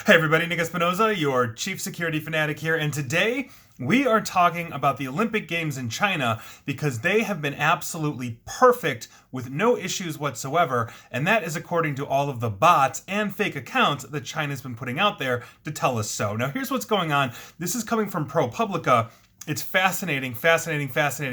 Hey everybody, Nick Espinoza, your chief security fanatic here, and today we are talking about the Olympic Games in China because they have been absolutely perfect with no issues whatsoever, and that is according to all of the bots and fake accounts that China's been putting out there to tell us so. Now here's what's going on. This is coming from ProPublica. It's fascinating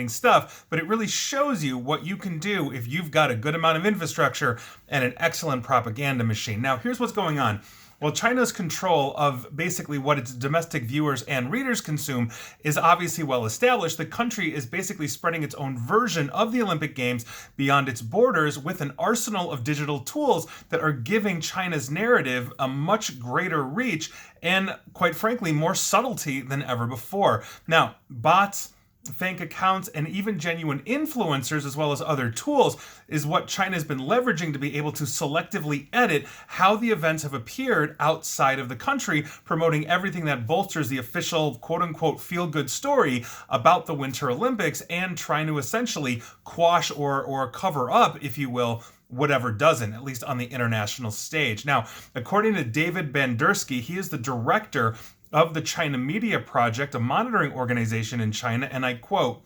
stuff, but it really shows you what you can do if you've got a good amount of infrastructure and an excellent propaganda machine. Now, here's what's going on. Well, China's control of basically what its domestic viewers and readers consume is obviously well established. The country is basically spreading its own version of the Olympic Games beyond its borders with an arsenal of digital tools that are giving China's narrative a much greater reach and, quite frankly, more subtlety than ever before. Now, bots, fake accounts, and even genuine influencers, as well as other tools, is what China has been leveraging to be able to selectively edit how the events have appeared outside of the country, promoting everything that bolsters the official quote-unquote feel-good story about the Winter Olympics and trying to essentially quash or cover up, if you will, whatever doesn't, at least on the international stage. Now, according to David Bandersky, he is the director of the China Media Project, a monitoring organization in China, and I quote,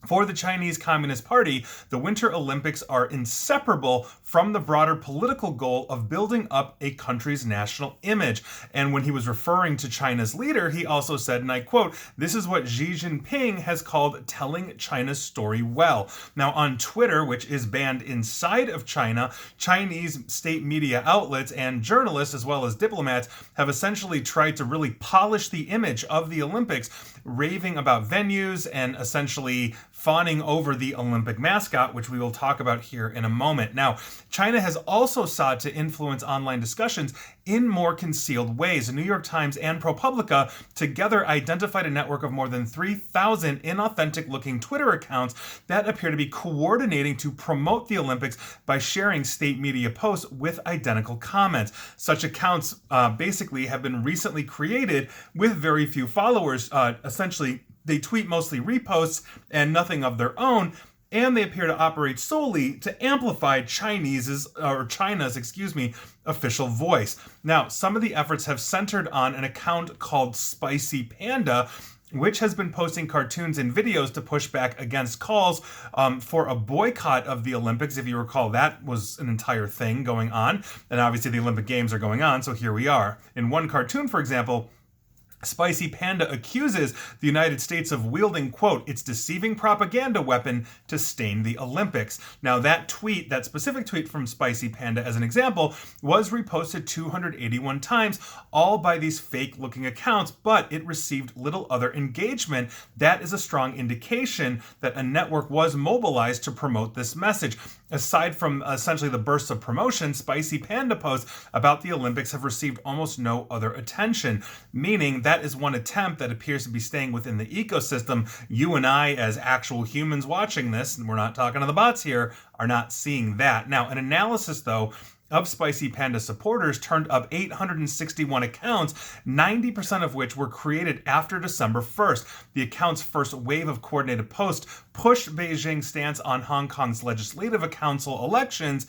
"For the Chinese Communist Party, the Winter Olympics are inseparable from the broader political goal of building up a country's national image." And when he was referring to China's leader, he also said, and I quote, "This is what Xi Jinping has called telling China's story well." Now, on Twitter, which is banned inside of China, Chinese state media outlets and journalists, as well as diplomats, have essentially tried to really polish the image of the Olympics, raving about venues and essentially fawning over the Olympic mascot, which we will talk about here in a moment. Now, China has also sought to influence online discussions in more concealed ways. The New York Times and ProPublica together identified a network of more than 3,000 inauthentic-looking Twitter accounts that appear to be coordinating to promote the Olympics by sharing state media posts with identical comments. Such accounts basically have been recently created with very few followers. Essentially, they tweet mostly reposts and nothing of their own, and they appear to operate solely to amplify China's official voice. Now, some of the efforts have centered on an account called Spicy Panda, which has been posting cartoons and videos to push back against calls for a boycott of the Olympics. If you recall, that was an entire thing going on, and obviously the Olympic Games are going on, so here we are. In one cartoon, for example, Spicy Panda accuses the United States of wielding, quote, its deceiving propaganda weapon to stain the Olympics. Now, that specific tweet from Spicy Panda, as an example, was reposted 281 times, all by these fake-looking accounts, but it received little other engagement. That is a strong indication that a network was mobilized to promote this message. Aside from essentially the bursts of promotion, Spicy Panda posts about the Olympics have received almost no other attention, meaning that is one attempt that appears to be staying within the ecosystem. You and I, as actual humans watching this, and we're not talking to the bots here, are not seeing that. Now, an analysis, though, of Spicy Panda supporters turned up 861 accounts, 90% of which were created after December 1st. The account's first wave of coordinated posts pushed Beijing's stance on Hong Kong's legislative council elections,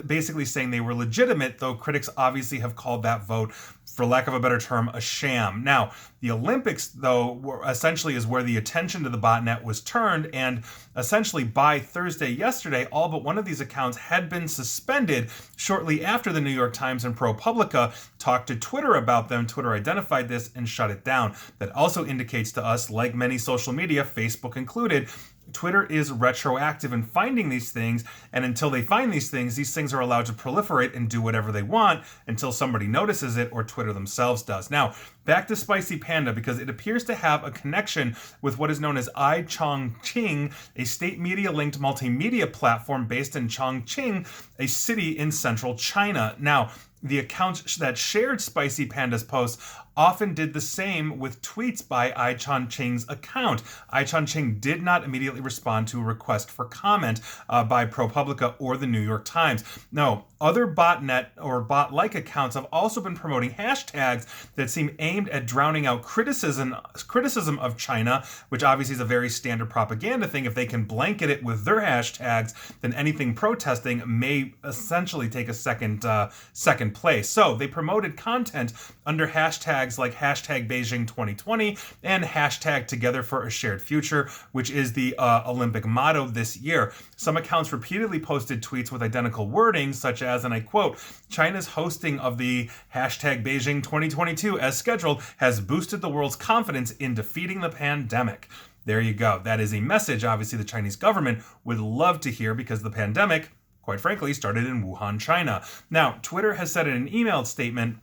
basically saying they were legitimate, though critics obviously have called that vote, for lack of a better term, a sham. Now, the Olympics, though, essentially is where the attention to the botnet was turned, and essentially by Thursday yesterday, all but one of these accounts had been suspended shortly after the New York Times and ProPublica talked to Twitter about them. Twitter identified this and shut it down. That also indicates to us, like many social media, Facebook included, Twitter is retroactive in finding these things, and until they find these things are allowed to proliferate and do whatever they want until somebody notices it or Twitter themselves does. Now, back to Spicy Panda, because it appears to have a connection with what is known as iChongqing, a state media-linked multimedia platform based in Chongqing, a city in central China. Now, the accounts that shared Spicy Panda's posts often did the same with tweets by iChongqing's account. iChongqing did not immediately respond to a request for comment by ProPublica or the New York Times. No, Other botnet or bot-like accounts have also been promoting hashtags that seem aimed at drowning out criticism of China, which obviously is a very standard propaganda thing. If they can blanket it with their hashtags, then anything protesting may essentially take a second place. So they promoted content under hashtags like hashtag Beijing 2020 and hashtag Together for a Shared Future, which is the Olympic motto this year. Some accounts repeatedly posted tweets with identical wording, such as, and I quote, "China's hosting of the hashtag Beijing 2022 as scheduled has boosted the world's confidence in defeating the pandemic." There you go. That is a message, obviously, the Chinese government would love to hear, because the pandemic, quite frankly, started in Wuhan, China. Now, Twitter has said in an emailed statement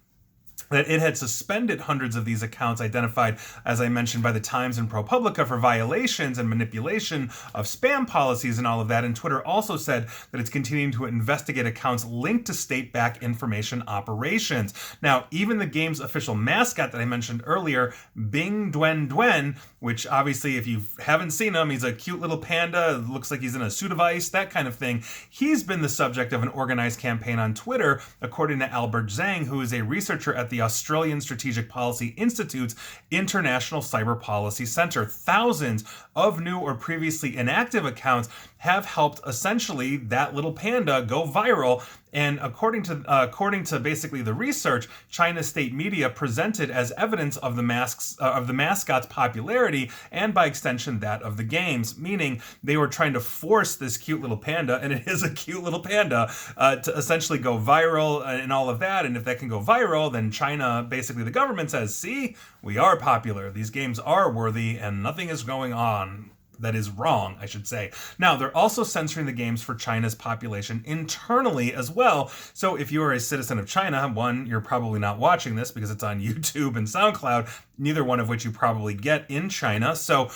that it had suspended hundreds of these accounts identified, as I mentioned, by the Times and ProPublica for violations and manipulation of spam policies and all of that. And Twitter also said that it's continuing to investigate accounts linked to state-backed information operations. Now, even the game's official mascot that I mentioned earlier, Bing Duen Duen, which obviously, if you haven't seen him, he's a cute little panda, looks like he's in a suit of ice, that kind of thing. He's been the subject of an organized campaign on Twitter, according to Albert Zhang, who is a researcher at the Australian Strategic Policy Institute's International Cyber Policy Center. Thousands of new or previously inactive accounts have helped essentially that little panda go viral. And according to basically the research, China's state media presented as evidence of the mascot's popularity, and by extension that of the games, meaning they were trying to force this cute little panda, and it is a cute little panda, to essentially go viral and all of that. And if that can go viral, then China, basically the government says, see, we are popular, these games are worthy, and nothing is going on that is wrong, I should say. Now, they're also censoring the games for China's population internally as well. So if you are a citizen of China, one, you're probably not watching this because it's on YouTube and SoundCloud, neither one of which you probably get in China. So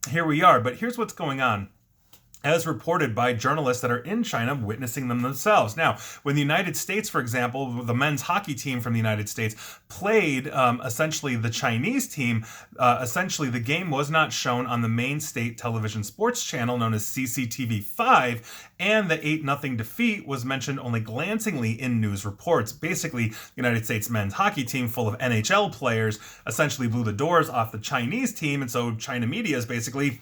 here we are. But here's what's going on, as reported by journalists that are in China, witnessing them themselves. Now, when the United States, for example, the men's hockey team from the United States played essentially the Chinese team, essentially the game was not shown on the main state television sports channel known as CCTV5, and the 8-0 defeat was mentioned only glancingly in news reports. Basically, the United States men's hockey team full of NHL players essentially blew the doors off the Chinese team, and so China media is basically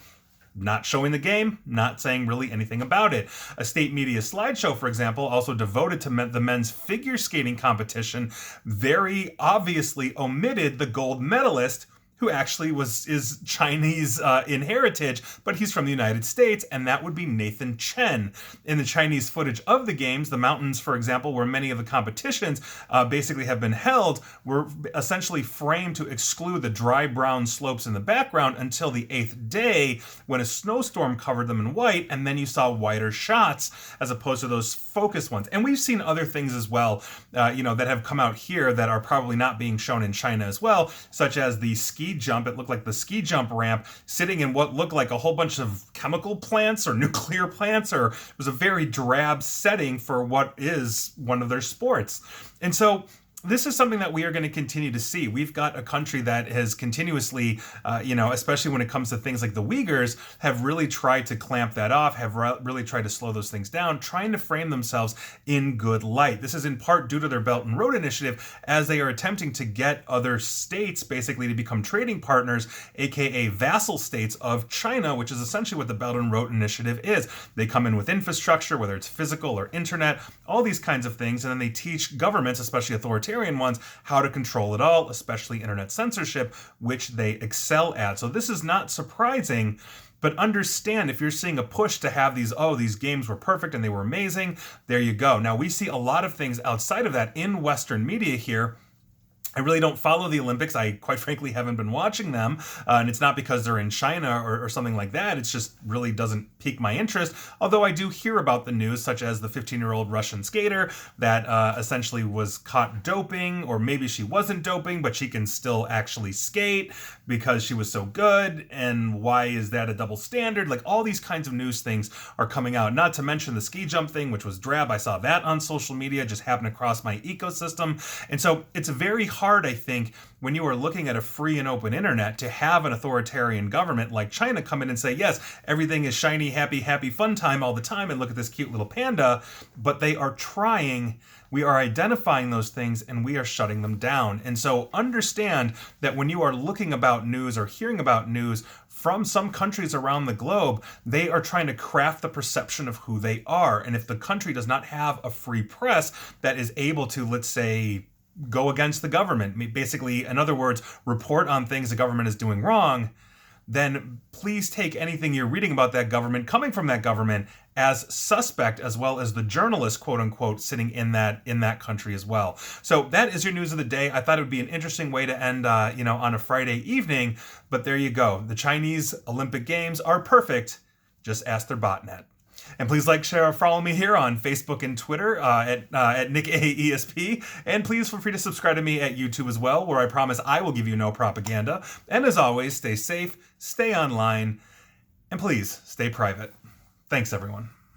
not showing the game, not saying really anything about it. A state media slideshow, for example, also devoted to the men's figure skating competition, very obviously omitted the gold medalist, who actually is Chinese in heritage, but he's from the United States, and that would be Nathan Chen. In the Chinese footage of the games, the mountains, for example, where many of the competitions basically have been held, were essentially framed to exclude the dry brown slopes in the background until the 8th day, when a snowstorm covered them in white, and then you saw whiter shots as opposed to those focus ones. And we've seen other things as well, that have come out here that are probably not being shown in China as well, such as the ski jump. It looked like the ski jump ramp sitting in what looked like a whole bunch of chemical plants or nuclear plants, or it was a very drab setting for what is one of their sports. And so this is something that we are going to continue to see. We've got a country that has continuously, especially when it comes to things like the Uyghurs, have really tried to clamp that off, have really tried to slow those things down, trying to frame themselves in good light. This is in part due to their Belt and Road Initiative, as they are attempting to get other states basically to become trading partners, aka vassal states of China, which is essentially what the Belt and Road Initiative is. They come in with infrastructure, whether it's physical or internet, all these kinds of things, and then they teach governments, especially authoritarian ones, how to control it all, especially internet censorship, which they excel at. So this is not surprising, but understand, if you're seeing a push to have these games were perfect and they were amazing, there you go. Now, we see a lot of things outside of that in Western media here. I really don't follow the Olympics. I, quite frankly, haven't been watching them. And it's not because they're in China or something like that. It's just really doesn't pique my interest. Although I do hear about the news, such as the 15-year-old Russian skater that essentially was caught doping, or maybe she wasn't doping, but she can still actually skate because she was so good. And why is that a double standard? Like, all these kinds of news things are coming out. Not to mention the ski jump thing, which was drab. I saw that on social media, just happened across my ecosystem. And so it's very hard hard, I think, when you are looking at a free and open internet to have an authoritarian government like China come in and say, yes, everything is shiny, happy, happy, fun time all the time, and look at this cute little panda, but they are trying. We are identifying those things and we are shutting them down. And so understand that when you are looking about news or hearing about news from some countries around the globe, they are trying to craft the perception of who they are. And if the country does not have a free press that is able to, let's say, go against the government, basically, in other words, report on things the government is doing wrong, then please take anything you're reading about that government, coming from that government, as suspect, as well as the journalist, quote unquote, sitting in that country as well. So that is your news of the day. I thought it would be an interesting way to end, on a Friday evening. But there you go. The Chinese Olympic Games are perfect. Just ask their botnet. And please like, share, or follow me here on Facebook and Twitter at NickAESP. And please feel free to subscribe to me at YouTube as well, where I promise I will give you no propaganda. And as always, stay safe, stay online, and please stay private. Thanks, everyone.